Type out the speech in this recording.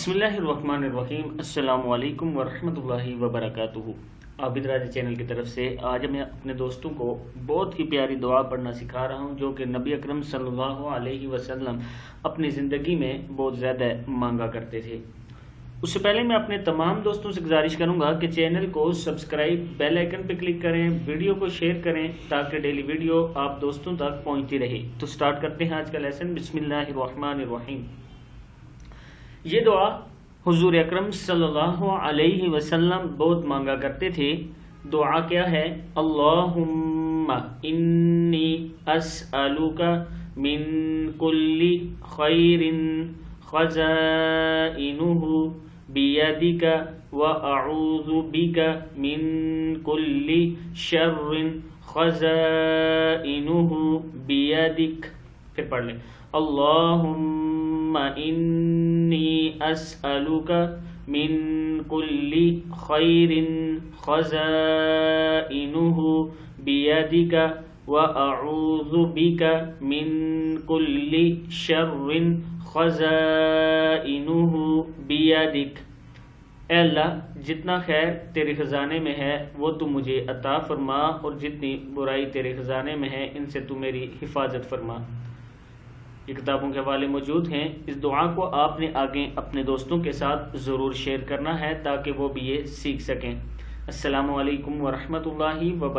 बिस्मिल्लाहिर्रहमानिर्रहीम। अस्सलाम वालेकुम वरहमतुल्लाहि वबरकातुहू। आबिद राजा चैनल की तरफ से आज मैं अपने दोस्तों को बहुत ही प्यारी दुआ पढ़ना सिखा रहा हूं, जो कि नबी अकरम सल्लल्लाहु अलैहि वसल्लम अपनी ज़िंदगी में बहुत ज़्यादा मांगा करते थे। उससे पहले मैं अपने तमाम दोस्तों से गुजारिश करूंगा कि चैनल को सब्सक्राइब, बेल आइकन पर क्लिक करें, वीडियो को शेयर करें ताकि डेली वीडियो आप दोस्तों तक पहुँचती रहे। तो स्टार्ट करते हैं आज का लेसन। बिस्मिल्लाहिर्रहमानिर्रहीम। ये दुआ हुजूर अकरम सल्लल्लाहु अलैहि वसल्लम बहुत मांगा करते थे। दुआ क्या है? अल्लाहुम्मा इन्नी अस्अलुका मिन कुल्ली खैरिन खज़ाइनुहु बियदिका व अऊज़ु बिका मिन कुल्ली शर्रिन खज़ाइनुहु बियदिक। फिर पढ़ लें। अल्लाहुम्मा इन्नी अस्अलुका मिन कुल्ली खैरिन खज़ाइनुहु बियदिका व अऊज़ु बिका मिन कुल्ली शर्रिन खज़ाइनुहु बियदिक। ऐ अल्लाह, जितना खैर तेरे खजाने में है वो तू मुझे अता फरमा, और जितनी बुराई तेरे खजाने में है इनसे तू मेरी हिफाजत फरमा। ये किताबों के हवाले मौजूद हैं। इस दुआ को आपने आगे अपने दोस्तों के साथ ज़रूर शेयर करना है ताकि वो भी ये सीख सकें। अस्सलामु अलैकुम वरहमतुल्लाहि वबरकातुहू।